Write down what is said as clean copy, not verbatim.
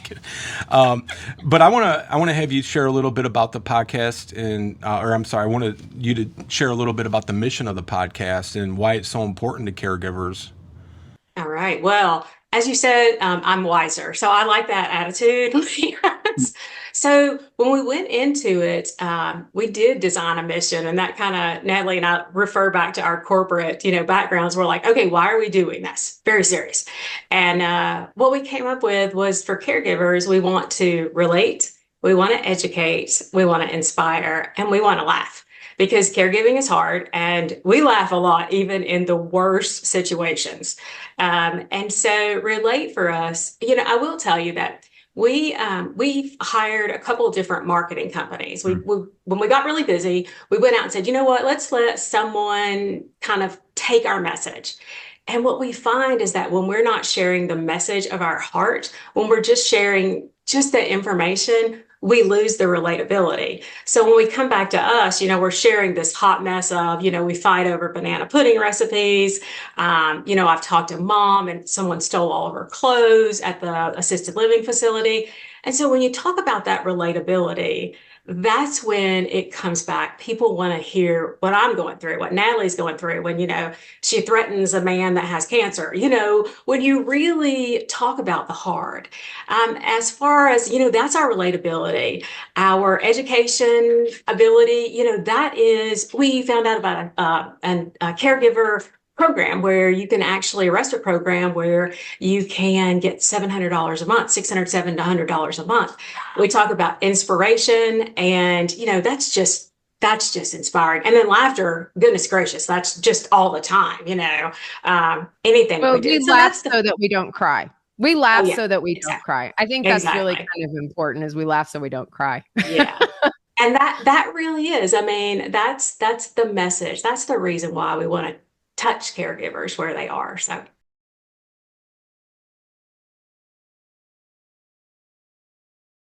kidding. But I want to have you share a little bit about the podcast, and or I'm sorry, I wanted you to share a little bit about the mission of the podcast and why it's so important to caregivers. All right. Well, as you said, I'm wiser. So I like that attitude. Yes. So when we went into it, we did design a mission, and that kind of Natalie and I refer back to our corporate, backgrounds. We're like, okay, why are we doing this? Very serious. And what we came up with was for caregivers, we want to relate, we want to educate, we want to inspire, and we want to laugh because caregiving is hard and we laugh a lot, even in the worst situations. And so relate for us, I will tell you that we've hired a couple of different marketing companies. When we got really busy, we went out and said, you know what, let's let someone kind of take our message. And what we find is that when we're not sharing the message of our heart, when we're just sharing just the information, we lose the relatability. So when we come back to us, we're sharing this hot mess of, we fight over banana pudding recipes. I've talked to mom and someone stole all of her clothes at the assisted living facility. And so when you talk about that relatability, that's when it comes back. People want to hear what I'm going through, what Natalie's going through when, she threatens a man that has cancer, when you really talk about the hard. As far as, that's our relatability, our education ability, that is, we found out about a caregiver program where you can actually arrest a program where you can get $700 a month, $600, $700 a month. We talk about inspiration and, that's just inspiring. And then laughter, goodness gracious, that's just all the time, anything that Well, we do. we So laugh that's so that we don't cry. We laugh yeah, so that we don't exactly. cry. I think that's really Exactly. kind of important is we laugh so we don't cry. Yeah. And that really is. I mean, that's the message. That's the reason why we want to touch caregivers where they are. So